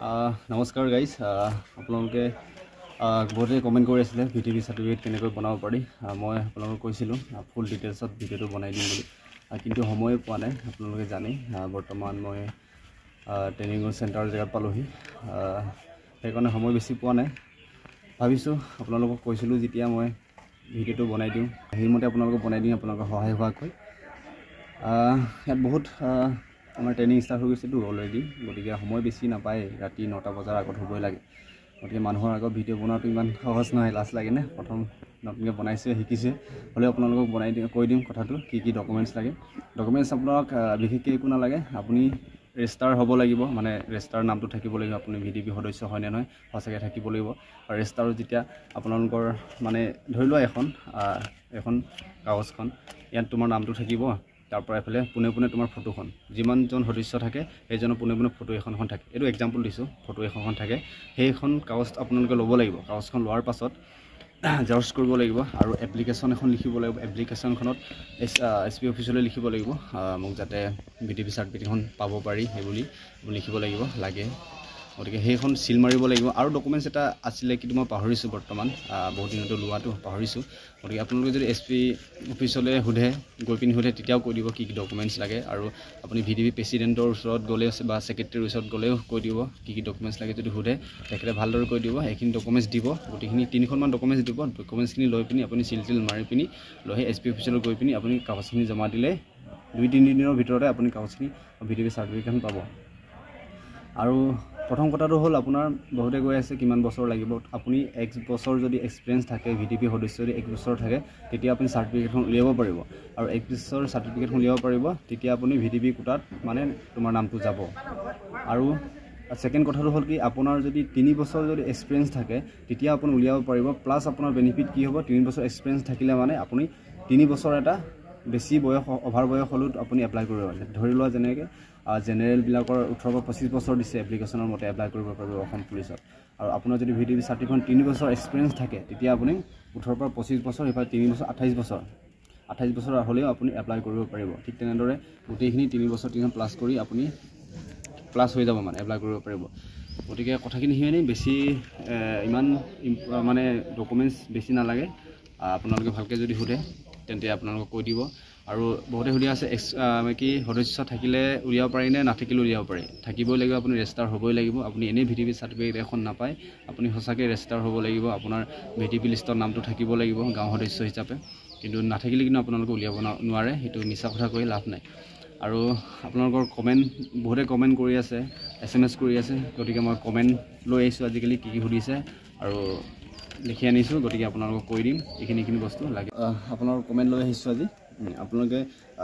নমস্কাৰ গাইজ আপোনালোকে বহুতে কমেণ্ট কৰি আছিলে ভিটিপি চাৰ্টিফিকেট কেনেকৈ বনাব পাৰি মই আপোনালোকক কৈছিলোঁ ফুল ডিটেইলছত ভিডিঅ'টো বনাই দিম বুলি কিন্তু সময় পোৱা নাই আপোনালোকে জানেই বৰ্তমান মই ট্ৰেইনিঙৰ চেণ্টাৰ জেগাত পালোহি সেইকাৰণে সময় বেছি পোৱা নাই ভাবিছোঁ আপোনালোকক কৈছিলোঁ যেতিয়া মই ভিডিঅ'টো বনাই দিওঁ সেইমতে আপোনালোকক বনাই দিম আপোনালোকৰ সহায় হোৱাকৈ ইয়াত বহুত আমাৰ ট্ৰেইনিং ষ্টাৰ্ট হৈ গৈছেতো অলৰেডি গতিকে সময় বেছি নাপায় ৰাতি 9টা বজাৰ আগত হ'বই লাগে গতিকে মানুহৰ আগত ভিডিঅ' বনোৱাটো ইমান সহজ নহয় লাজ লাগেনে প্ৰথম নতুনকৈ বনাইছে শিকিছে হ'লেও আপোনালোকক বনাই দিম কৈ দিম কথাটো কি ডকুমেণ্টছ লাগে ডকুমেণ্টছ আপোনাক বিশেষকৈ একো নালাগে আপুনি ৰেজিষ্টাৰ হ'ব লাগিব মানে ৰেজিষ্টাৰ নামটো থাকিব লাগিব আপুনি ভিডিপি সদস্য হয় নে নহয় সঁচাকৈ থাকিব লাগিব আৰু ৰেজিষ্টাৰত যেতিয়া আপোনালোকৰ মানে ধৰি লোৱা এখন কাগজখন ইয়াত তোমাৰ নামটো থাকিব তাৰ পৰা এফালে পোনে পোনে তোমাৰ ফটোখন যিমানজন সদস্য থাকে সেইজনৰ পোনে পোনে ফটো এখনখন থাকে এইটো এক্সাম্পল দিছোঁ ফটো এখনখন থাকে সেইখন কাগজ আপোনালোকে ল'ব লাগিব কাগজখন লোৱাৰ পাছত জেৰক্স কৰিব লাগিব আৰু এপ্লিকেশ্যন এখন লিখিব লাগিব এপ্লিকেশ্যনখনত SP অফিচলৈ লিখিব লাগিব মোক যাতে ভিটিপি চাৰ্টিফিকেটখন পাব পাৰি সেইবুলি লিখিব লাগিব লাগে গতিকে সেইখন চিল মাৰিব লাগিব আৰু ডকুমেণ্টছ এটা আছিলে কিন্তু মই পাহৰিছোঁ বৰ্তমান বহুত দিনতো লোৱাটো পাহৰিছোঁ গতিকে আপোনালোকে যদি SP অফিচলৈ সোধে গৈ পিনি সোধে তেতিয়াও কৈ দিব কি ডকুমেণ্টছ লাগে আৰু আপুনি ভিটিপি প্ৰেচিডেণ্টৰ ওচৰত গ'লে বা ছেক্ৰেটেৰীৰ ওচৰত গ'লেও কৈ দিব কি ডকুমেণ্টছ লাগে যদি সোধে তেখেতে ভালদৰে কৈ দিব সেইখিনি ডকুমেণ্টছ দিব গোটেইখিনি 3খনমান ডকুমেণ্টছ দিব ডকুমেণ্টছখিনি লৈ পিনি আপুনি চিল মাৰি পিনি লৈ SP অফিচলৈ গৈ পিনি আপুনি কাগজখিনি জমা দিলে 2-3 দিনৰ ভিতৰতে আপুনি কাগজখিনি ভিটিপি চাৰ্টিফিকেটখন পাব আৰু প্ৰথম কথাটো হ'ল আপোনাৰ বহুতে গৈ আছে কিমান বছৰ লাগিব আপুনি 1 বছৰ যদি এক্সপিৰিয়েঞ্চ থাকে ভিটিপি সদস্য যদি 1 বছৰ থাকে তেতিয়া আপুনি চাৰ্টিফিকেটখন উলিয়াব পাৰিব আৰু 1 বছৰ চাৰ্টিফিকেটখন উলিয়াব পাৰিব তেতিয়া আপুনি ভিটিপি কোটাত মানে তোমাৰ নামটো যাব আৰু সেকেন্ড কথাটো হ'ল কি আপোনাৰ যদি 3 বছৰ যদি এক্সপিৰিয়েঞ্চ থাকে তেতিয়া আপুনি উলিয়াব পাৰিব প্লাছ আপোনাৰ বেনিফিট কি হ'ব 3 বছৰ এক্সপিৰিয়েঞ্চ থাকিলে মানে আপুনি 3 বছৰ এটা বেছি বয়স অভাৰ বয়স হ'লেও আপুনি এপ্লাই কৰিব পাৰে ধৰি লোৱা যেনেকৈ জেনেৰেল বিলাকৰ 18 পৰা 25 বছৰ দিছে এপ্লিকেশ্যনৰ মতে এপ্লাই কৰিব পাৰিব অসম পুলিচত আৰু আপোনাৰ যদি ভিটিপি চাৰ্টিফিকেট 3 বছৰ এক্সপিৰিয়েঞ্চ থাকে তেতিয়া আপুনি 18 পৰা 25 বছৰ ইফালে 3 বছৰ 28 বছৰ হ'লেও আপুনি এপ্লাই কৰিব পাৰিব ঠিক তেনেদৰে গোটেইখিনি 3 বছৰ 3 প্লাছ কৰি আপুনি প্লাছ হৈ যাব মানে এপ্লাই কৰিব পাৰিব গতিকে কথাখিনি সিমানেই বেছি ইমান মানে ডকুমেণ্টছ বেছি নালাগে আপোনালোকে ভালকৈ যদি সোধে তেন্তে আপোনালোকক কৈ দিব আৰু বহুতে সুধি আছে কি সদস্য থাকিলে উলিয়াব পাৰি নে নাথাকিলে উলিয়াব পাৰি থাকিবই লাগিব আপুনি ৰেজিষ্টাৰ হ'বই লাগিব আপুনি এনেই ভিটিপি চাৰ্টিফিকেট এখন নাপায় আপুনি সঁচাকৈ ৰেজিষ্টাৰ হ'ব লাগিব আপোনাৰ ভিটিপি লিষ্টৰ নামটো থাকিব লাগিব গাঁও সদস্য হিচাপে কিন্তু নাথাকিলে কিন্তু আপোনালোকে উলিয়াব নোৱাৰে সেইটো মিছা কথা কৈ লাভ নাই আৰু আপোনালোকৰ কমেণ্ট বহুতে কমেণ্ট কৰি আছে SMS কৰি আছে গতিকে মই কমেণ্ট লৈ আহিছোঁ আজিকালি কি সুধিছে আৰু লিখি আনিছোঁ গতিকে আপোনালোকক কৈ দিম এইখিনি বস্তু লাগে আপোনালোকৰ কমেণ্ট লৈ আহিছোঁ আজি আপোনালোকে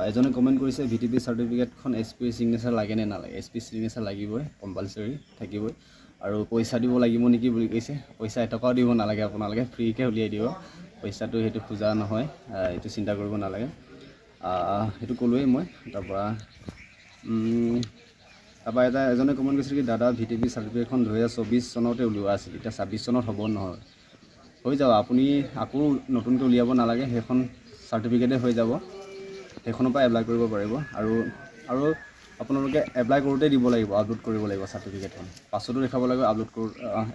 এজনে কমেণ্ট কৰিছে ভিটিপি চাৰ্টিফিকেটখন SP চিগনেচাৰ লাগে নে নালাগে SP চিগনেচাৰ লাগিবই কম্পালচৰি থাকিবই আৰু পইচা দিব লাগিব নেকি বুলি কৈছে পইচা এটকাও দিব নালাগে আপোনালোকে ফ্ৰীকৈ উলিয়াই দিব পইচাটো সেইটো খোজা নহয় এইটো চিন্তা কৰিব নালাগে সেইটো ক'লোৱেই মই তাৰপৰা এজনে কমেণ্ট কৰিছিল কি দাদা ভিটিপি চাৰ্টিফিকেটখন 2024 চনতে উলিওৱা আছিল এতিয়া 26 চনত হ'ব নহয় হৈ যাব আপুনি আকৌ নতুনকৈ উলিয়াব নালাগে সেইখন চাৰ্টিফিকেটে হৈ যাব সেইখনৰ পৰা এপ্লাই কৰিব পাৰিব আৰু আপোনালোকে এপ্লাই কৰোঁতে দিব লাগিব আপলোড কৰিব লাগিব চাৰ্টিফিকেটখন পাছতো দেখাব লাগিব আপলোড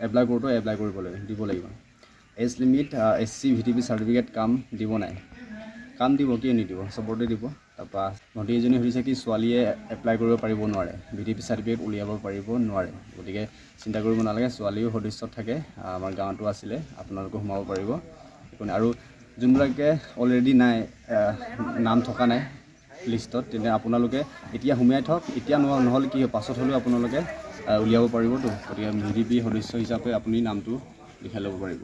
এপ্লাই কৰোঁতে এপ্লাই কৰিব লাগিব দিব লাগিব এজ লিমিট SC ভিটিপি চাৰ্টিফিকেট কাম দিব নাই কাম দিব কিয় নিদিব চবতে দিব তাৰপৰা ভণ্টি এজনী সুধিছে কি ছোৱালীয়ে এপ্লাই কৰিব পাৰিব নোৱাৰে ভিটিপি চাৰ্টিফিকেট উলিয়াব পাৰিব নোৱাৰে গতিকে চিন্তা কৰিব নালাগে ছোৱালীও সদস্য থাকে আমাৰ গাঁৱতো আছিলে আপোনালোকে সোমাব পাৰিব আৰু যোনবিলাকে অলৰেডি নাই নাম থকা নাই লিষ্টত তেনে আপোনালোকে এতিয়া সোমাই থওক এতিয়া নহ'লে কি পাছত হ'লেও আপোনালোকে উলিয়াব পাৰিবতো গতিকে ভিটিপি সদস্য হিচাপে আপুনি নামটো লিখাই ল'ব পাৰিব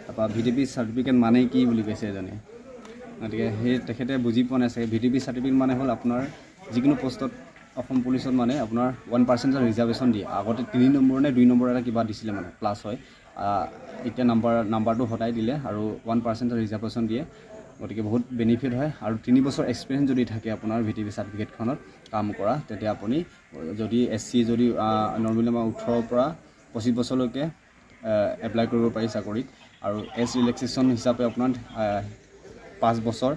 তাৰপৰা ভিটিপি চাৰ্টিফিকেট মানে কি বুলি কৈছে এজনে গতিকে তেখেতে বুজি পোৱা নাই চাগে ভিটিপি চাৰ্টিফিকেট মানে হ'ল আপোনাৰ যিকোনো পোষ্টত অসম পুলিচত মানে আপোনাৰ 1% ৰিজাৰ্ভেশ্যন দিয়ে আগতে 3 নম্বৰ নে 2 নম্বৰ এটা কিবা দিছিলে মানে প্লাছ হয় এতিয়া নাম্বাৰটো হটাই দিলে আৰু 1% ৰিজাৰ্ভেশ্যন দিয়ে গতিকে বহুত বেনিফিট হয় আৰু 3 বছৰ এক্সপিৰিয়েঞ্চ যদি থাকে আপোনাৰ ভিটিপি চাৰ্টিফিকেটখনত কাম কৰা তেতিয়া আপুনি যদি SC যদি নৰ্মেলি আমাৰ 18 পৰা 25 বছৰলৈকে এপ্লাই কৰিব পাৰি চাকৰিত আৰু এজ ৰিলেক্সেশ্যন হিচাপে আপোনাৰ 5 বছৰ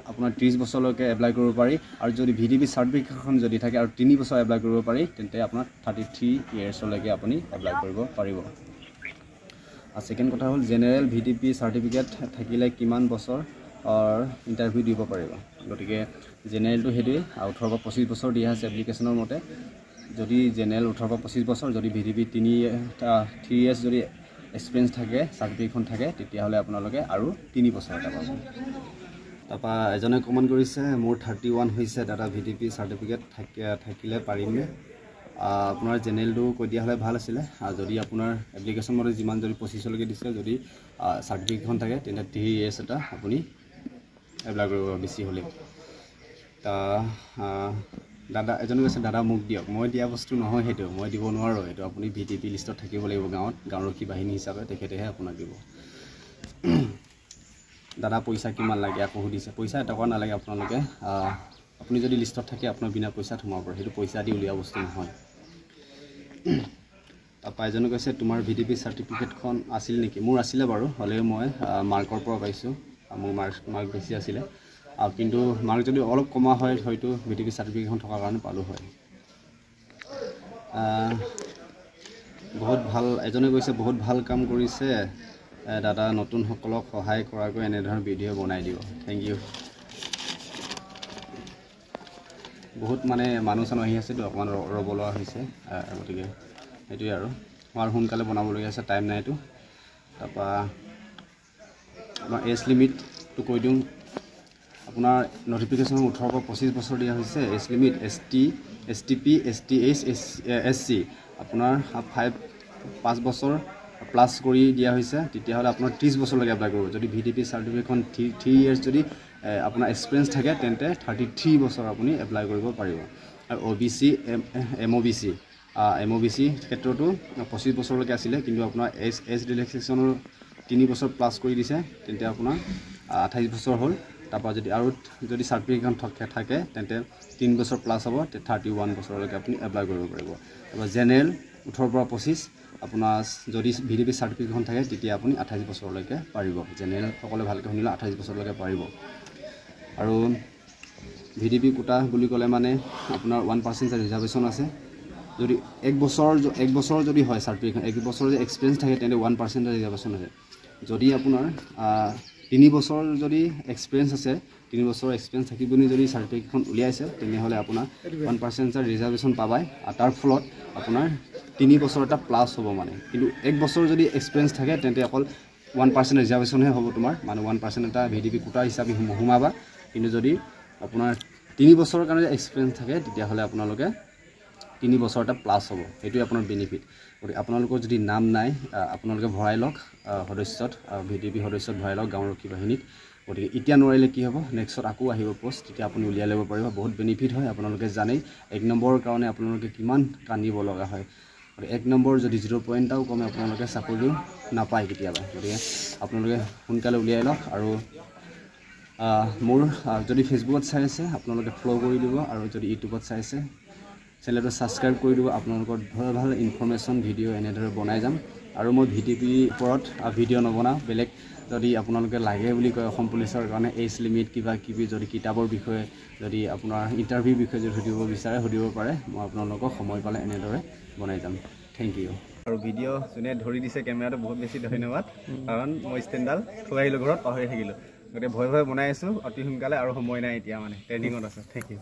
আপোনাৰ 30 বছৰলৈকে এপ্লাই কৰিব পাৰি আৰু যদি VDP চাৰ্টিফিকেটখন যদি থাকে আৰু 3 বছৰ এপ্লাই কৰিব পাৰি তেন্তে আপোনাৰ 33 ইয়াৰ্ছলৈকে আপুনি এপ্লাই কৰিব পাৰিব। আৰু সেকেন্ড কথা হ'ল জেনেৰেল VDP চাৰ্টিফিকেট থাকিলে কিমান বছৰ ইণ্টাৰভিউ দিব পাৰিব। গতিকে জেনেৰেলটো সেইটোৱে 18 পৰা 25 বছৰ দিয়া আছে এপ্লিকেশ্যনৰ মতে। যদি জেনেৰেল 18 পৰা 25 বছৰ, যদি VDP 3 ইয়াৰ্ছ যদি এক্সপিৰিয়েঞ্চ থাকে চাৰ্টিফিকেটখন থাকে তেতিয়াহ'লে আপোনালোকে আৰু 3 বছৰ এটা পাব। তাৰপৰা এজনে কমেণ্ট কৰিছে মোৰ 31 হৈছে দাদা VDP চাৰ্টিফিকেট থাকিলে পাৰিমনে? আপোনাৰ জেনেৰেলটো কৈ দিয়া হ'লে ভাল আছিলে। যদি আপোনাৰ এপ্লিকেশ্যন মতে যিমান যদি 25লৈকে দিছে যদি চাৰ্টিফিকেটখন থাকে তেন্তে 3 ইয়াৰ্ছ এটা আপুনি এপ্লাই কৰিব বেছি হ'লে। দাদা এজনে কৈছে দাদা মোক দিয়ক। মই দিয়া বস্তু নহয় সেইটো, মই দিব নোৱাৰোঁ। সেইটো আপুনি VDP লিষ্টত থাকিব লাগিব গাঁওৰক্ষী বাহিনী হিচাপে, তেখেতেহে আপোনাক দিব। দাদা পইচা কিমান লাগে আকৌ সুধিছে। পইচা এটকা নালাগে আপোনালোকে। আপুনি যদি লিষ্টত থাকে আপোনাৰ বিনা পইচাত সোমাব পাৰে, সেইটো পইচা দি উলিওৱা বস্তু নহয়। তাৰপৰা এজনে কৈছে তোমাৰ VDP চাৰ্টিফিকেটখন আছিল নেকি? মোৰ আছিলে বাৰু, হ'লেও মই মাৰ্কৰ পৰা পাইছোঁ। মোৰ মাৰ্ক বেছি আছিলে, কিন্তু মাৰ্ক যদি অলপ কমা হয় হয়তো VDP চাৰ্টিফিকেটখন থকাৰ কাৰণে পালোঁ হয়। বহুত ভাল এজনে কৈছে বহুত ভাল কাম কৰিছে দাদা, নতুনসকলক সহায় কৰাকৈ এনেধৰণৰ ভিডিঅ' বনাই দিব। Thank you. বহুত মানে মানুহ চানুহ আহি আছেতো, অকণমান ৰ'ব লগা হৈছে। গতিকে সেইটোৱে আৰু আমাৰ সোনকালে বনাবলগীয়া আছে, টাইম নাইতো। তাৰপৰা আপোনাৰ এজ লিমিটটো কৈ দিওঁ। আপোনাৰ নটিফিকেশ্যনত 18 পৰা 25 বছৰ দিয়া হৈছে। Age limit STP STH SC আপোনাৰ 5 বছৰ প্লাছ কৰি দিয়া হৈছে। তেতিয়াহ'লে আপোনাৰ 30 বছৰলৈকে এপ্লাই কৰিব। যদি VDP চাৰ্টিফিকেটখন 3 ইয়াৰ্ছ যদি আপোনাৰ এক্সপিৰিয়েঞ্চ থাকে তেন্তে 33 বছৰ আপুনি এপ্লাই কৰিব পাৰিব। আৰু OBC MOBC ক্ষেত্ৰতো 25 বছৰলৈকে আছিলে, কিন্তু আপোনাৰ এজ ৰিলেক্সেশ্যনৰ 3 বছৰ প্লাছ কৰি দিছে, তেন্তে আপোনাৰ 28 বছৰ হ'ল। তাৰপৰা যদি চাৰ্টিফিকেটখন থাকে তেন্তে 3 বছৰ প্লাছ হ'ব, 31 বছৰলৈকে আপুনি এপ্লাই কৰিব পাৰিব। তাৰপৰা জেনেৰেল 18 পৰা 25 আপোনাৰ যদি VDP চাৰ্টিফিকেটখন থাকে তেতিয়া আপুনি 28 বছৰলৈকে পাৰিব। জেনেৰেল সকলে ভালকৈ শুনিলে 28 বছৰলৈকে পাৰিব। আৰু VDP কোটা বুলি ক'লে মানে আপোনাৰ 1% ৰিজাৰ্ভেশ্যন আছে। যদি এক বছৰ যদি হয় চাৰ্টিফিকেটখন, 1 বছৰ যদি এক্সপিৰিয়েঞ্চ থাকে তেন্তে 1% ৰিজাৰ্ভেশ্যন আছে। যদি আপোনাৰ 3 বছৰ যদি এক্সপিৰিয়েঞ্চ আছে, 3 বছৰ এক্সপিৰিয়েঞ্চ থাকি পিনি যদি চাৰ্টিফিকেটখন উলিয়াইছে তেনেহ'লে আপোনাৰ 1% ৰিজাৰ্ভেশ্যন পাবাই। আৰু তাৰ ফলত আপোনাৰ 3 বছৰ এটা প্লাছ হ'ব মানে। কিন্তু 1 বছৰ যদি এক্সপিৰিয়েঞ্চ থাকে তেন্তে অকল 1% ৰিজাৰ্ভেশ্যনহে হ'ব তোমাৰ, মানে 1% এটা VDP কোটা হিচাপে সোমাবা। কিন্তু যদি আপোনাৰ 3 বছৰৰ কাৰণে এক্সপিৰিয়েঞ্চ থাকে তেতিয়াহ'লে আপোনালোকে 3 বছৰ এটা প্লাছ হ'ব। সেইটোৱে আপোনাৰ বেনিফিট। গতিকে আপোনালোকৰ যদি নাম নাই আপোনালোকে ভৰাই লওক সদস্যত, VDP সদস্যত ভৰাই লওক গাঁওৰক্ষী বাহিনীত। গতিকে এতিয়া নোৱাৰিলে কি হ'ব, নেক্সট আকৌ আহিব পোষ্ট, তেতিয়া আপুনি উলিয়াই ল'ব পাৰিব। বহুত বেনিফিট হয়। আপোনালোকে জানেই 1 নম্বৰৰ কাৰণে আপোনালোকে কিমান কান্দিব লগা হয়। গতিকে 1 নম্বৰ যদি 0 এটাও কমে আপোনালোকে চাকৰিও নাপায় কেতিয়াবা। গতিকে আপোনালোকে সোনকালে উলিয়াই লওক। আৰু মোৰ যদি ফেচবুকত চাই আছে আপোনালোকে ফ'ল' কৰি দিব, আৰু যদি ইউটিউবত চাই আছে চেনেলটো ছাবস্ক্ৰাইব কৰি দিব। আপোনালোকৰ ভাল ইনফৰমেশ্যন ভিডিঅ' এনেদৰে বনাই যাম। আৰু মই VDP ওপৰত ভিডিঅ' নবনাওঁ। বেলেগ যদি আপোনালোকে লাগে বুলি কয় অসম পুলিচৰ কাৰণে এজ লিমিট কিবা কিবি, যদি কিতাপৰ বিষয়ে, যদি আপোনাৰ ইণ্টাৰভিউৰ বিষয়ে যদি সুধিব বিচাৰে সুধিব পাৰে। মই আপোনালোকক সময় পালে এনেদৰে বনাই যাম। Thank U. আৰু ভিডিঅ' যোনে ধৰি দিছে কেমেৰাটো বহুত বেছি ধন্যবাদ, কাৰণ মই ষ্টেণ্ডডাল থৈ আহিলোঁ ঘৰত, পাহৰি থাকিলোঁ। গতিকে ভয় বনাই আছোঁ অতি সোনকালে, আৰু সময় নাই এতিয়া, মানে ট্ৰেইনিঙত আছে। Thank U.